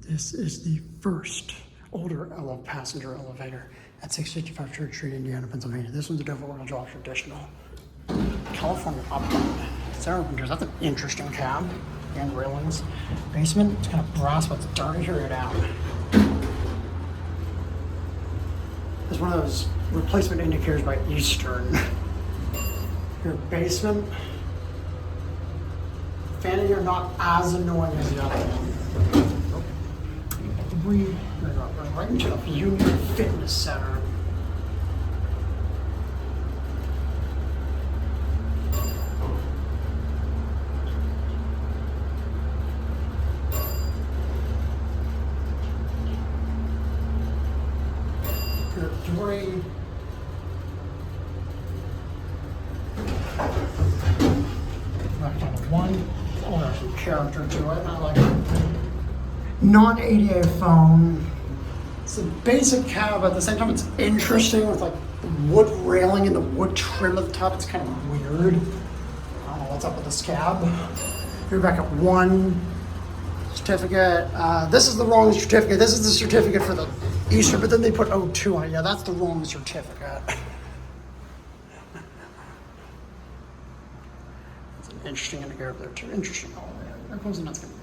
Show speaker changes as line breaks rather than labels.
This is the first older passenger elevator at 655 Church Street, Indiana, Pennsylvania. This one's a Dover Oildraulic traditional. California upgrade. Sarah Winter's, that's an interesting cab. And railings. Basement, it's kind of brass, but it's dirty. Hear it out. It's one of those replacement indicators by Eastern. Your basement. Fan in here not as annoying as the other one. Right into the Union Fitness Center. Your three. Back on the one. Oh, there's some character to it. I like it. Non-ADA phone. It's a basic cab, but at the same time it's interesting with like the wood railing and the wood trim at the top. It's kind of weird. I don't know what's up with this cab. You're back at one certificate. This is the wrong certificate. This is the certificate for the Easter, but then they put 02 on it. Yeah, that's the wrong certificate. It's an interesting indicator there too. Interesting. Oh, there goes the next one.